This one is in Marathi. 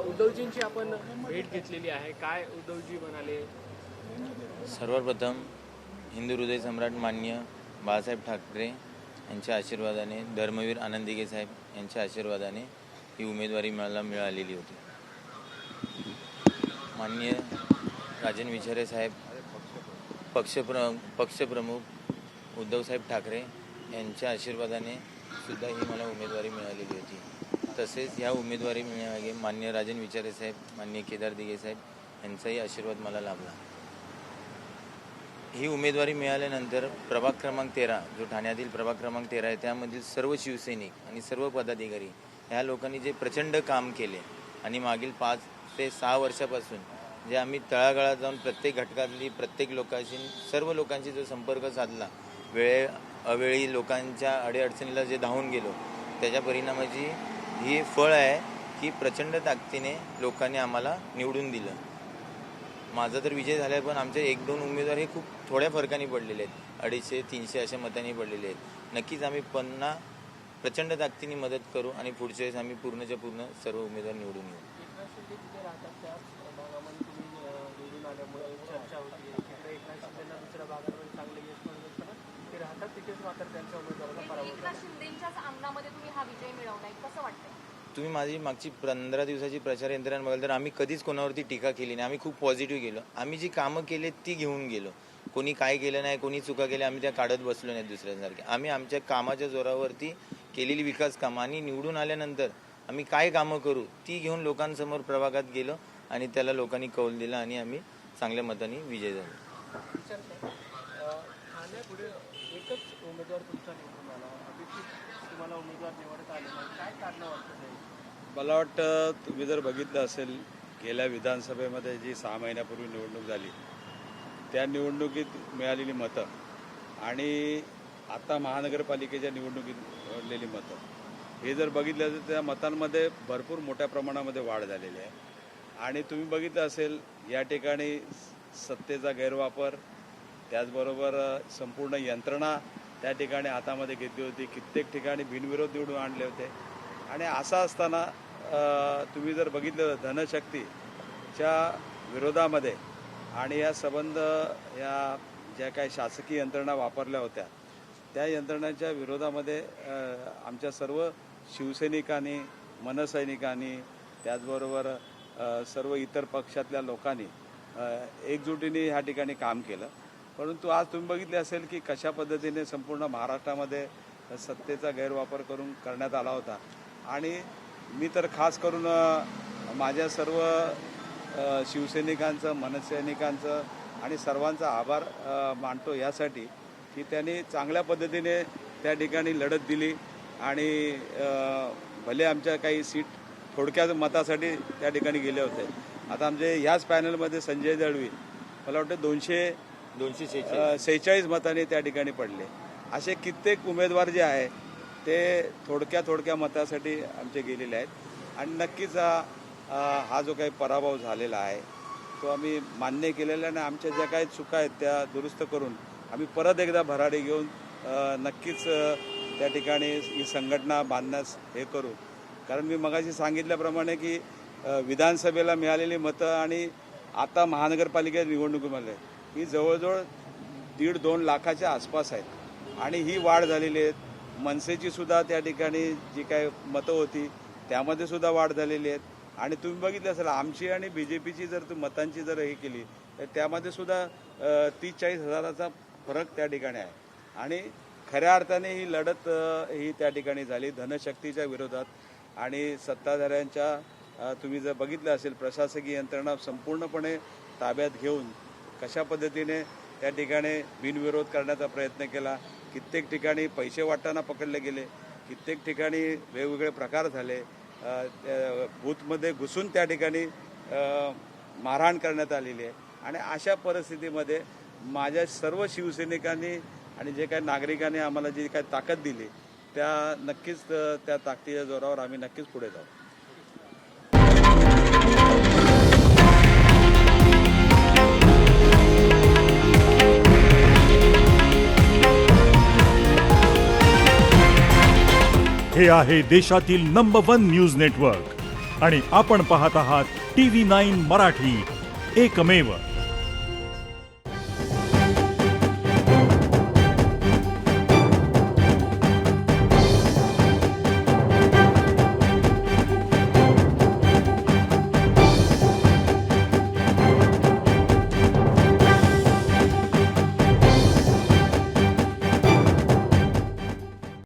उद्धवजींची आपण भेट घेतलेली आहे. काय उद्धवजी म्हणाले? सर्वप्रथम हिंदू हृदय सम्राट मान्य बाळासाहेब ठाकरे यांच्या आशीर्वादाने, धर्मवीर आनंद दिघे साहेब यांच्या आशीर्वादाने ही उमेदवारी मला मिळालेली होती. माननीय राजन विचारे साहेब, पक्षप्रमुख उद्धवसाहेब ठाकरे यांच्या आशीर्वादाने सुद्धा ही मला उमेदवारी मिळालेली होती. तसेच ह्या उमेदवारी मिळण्यामागे माननीय राजन विचारे साहेब, माननीय केदार दिघे साहेब यांचाही आशीर्वाद मला लाभला. ही उमेदवारी मिळाल्यानंतर प्रभाग क्रमांक 13 जो ठाण्यातील प्रभाग क्रमांक 13 आहे त्यामधील सर्व शिवसैनिक आणि सर्व पदाधिकारी ह्या लोकांनी जे प्रचंड काम केले आणि मागील 5 ते 6 वर्षापासून जे आम्ही तळागाळात जाऊन प्रत्येक घटकातली प्रत्येक लोकांशी, सर्व लोकांशी जो संपर्क साधला, अवेळी लोकांच्या अडीअडचणीला जे धावून गेलो, त्याच्या परिणामाची ही फळ आहे की प्रचंड ताकदीने लोकांनी आम्हाला निवडून दिलं. माझा तर विजय झाला आहे, पण आमचे 1-2 उमेदवार हे खूप थोड्या फरकाने पडलेले आहेत, 250-300 अशा मतांनी पडलेले आहेत. नक्कीच आम्ही पुन्हा प्रचंड ताकदीने मदत करू आणि पुढच्या वेळेस आम्ही पूर्णच्या पूर्ण सर्व उमेदवार निवडून येऊ. तुम्ही माझी मागची 15 दिवसाची प्रचार यंत्रणा बघाल तर आम्ही कधीच कोणावरती टीका केली नाही. आम्ही खूप पॉझिटिव्ह गेलो. आम्ही जी कामं केली ती घेऊन गेलो. कोणी काय केलं नाही, कोणी चुका केल्या आम्ही त्या काढत बसलो नाही दुसऱ्यांसारखे. आम्ही आमच्या कामाच्या जोरावरती केलेली विकास कामं आणि निवडून आल्यानंतर आम्ही काय कामं करू ती घेऊन लोकांसमोर प्रभागात गेलो आणि त्याला लोकांनी कौल दिला आणि आम्ही चांगल्या मताने विजय झालो. ठाण्यापुढे एकच उमेदवार तुमचा निवडून आला, अभिजित तुम्हाला उमेदवार निवडता आले नाही, काय कारण वाटतं? मला वाटतं तुम्ही जर बघितलं असेल गेल्या विधानसभेमध्ये जी 6 महिन्यापूर्वी निवडणूक झाली त्या निवडणुकीत मिळालेली मतं आणि आता महानगरपालिकेच्या निवडणुकीत मिळालेली मतं हे जर बघितलं तर त्या मतांमध्ये भरपूर मोठ्या प्रमाणामध्ये वाढ झालेली आहे. आणि तुम्ही बघितलं असेल या ठिकाणी सत्तेचा गैरवापर, त्याचबरोबर संपूर्ण यंत्रणा त्या ठिकाणी हातामध्ये घेतली होती. कित्येक ठिकाणी बिनविरोध निवडून आणले होते. आणि असं असताना तुम्ही जर बघितलं धनशक्तीच्या विरोधामध्ये आणि या संबंध या ज्या काही शासकीय यंत्रणा वापरल्या होत्या त्या यंत्रणाच्या विरोधामध्ये आमच्या सर्व शिवसैनिकांनी, मनसैनिकांनी, त्याचबरोबर सर्व इतर पक्षातल्या लोकांनी एकजुटीने ह्या ठिकाणी काम केलं. परंतु आज तुम्ही बघितले असेल की कशा पद्धतीने संपूर्ण महाराष्ट्रामध्ये सत्तेचा गैरवापर करण्यात आला होता. आणि मी तर खास करून माझ्या सर्व शिवसैनिकांचं, मनसैनिकांचं आणि सर्वांचा आभार मानतो यासाठी की त्यांनी चांगल्या पद्धतीने त्या ठिकाणी लढत दिली आणि भले आमच्या काही सीट थोडक्या मतासाठी त्या ठिकाणी गेले होते. आता आमचे ह्याच पॅनलमध्ये संजय दळवी मला वाटतं 246 मतांनी त्या ठिकाणी पडले. असे कित्येक उमेदवार जे आहे ते थोडक्या मतासाठी आमचे गेलेले आहेत. आणि नक्कीच हा जो काही पराभव झालेला आहे तो आम्ही मान्य केलेला आहे आणि आमच्या ज्या काही चुका आहेत त्या दुरुस्त करून आम्ही परत एकदा भरारी घेऊन नक्कीच त्या ठिकाणी ही संघटना बांधण्यास हे करू. कारण मी मगाशी सांगितल्याप्रमाणे की विधानसभेला मिळालेली मतं आणि आता महानगरपालिका निवडणुकीमध्ये ही जवळजवळ 1.5-2 लाखाच्या आसपास आहेत आणि ही वाढ झालेली आहे. मनसेची सुद्धा त्या ठिकाणी जी काय मतं होती त्यामध्ये सुद्धा वाढ झालेली आहेत. आणि तुम्ही बघितलं असेल आमची आणि BJPची जर मतांची जर हे केली तर त्यामध्ये सुद्धा 30-40 हजाराचा फरक त्या ठिकाणी आहे. आणि खऱ्या अर्थाने ही लढत ही त्या ठिकाणी झाली धनशक्तीच्या विरोधात. आणि सत्ताधाऱ्यांच्या तुम्ही जर बघितलं असेल प्रशासकीय यंत्रणा संपूर्णपणे ताब्यात घेऊन कशा पद्धतीने त्या ठिकाणी बिनविरोध करण्याचा प्रयत्न केला. कित्येक ठिकाणी पैसे वाटताना पकडले गेले, कित्येक ठिकाणी वेगवेगळे प्रकार झाले, बूथमध्ये घुसून त्या ठिकाणी मारहाण करण्यात आलेली आहे. आणि अशा परिस्थितीमध्ये माझ्या सर्व शिवसैनिकांनी आणि जे काही नागरिकांनी आम्हाला जी काही ताकद दिली त्या नक्कीच त्या ताकदीच्या जोरावर आम्ही नक्कीच पुढे जाऊ. हे आहे देशातील नंबर 1 न्यूज नेटवर्क आणि आपण पाहत आहात TV9 मराठी, एकमेव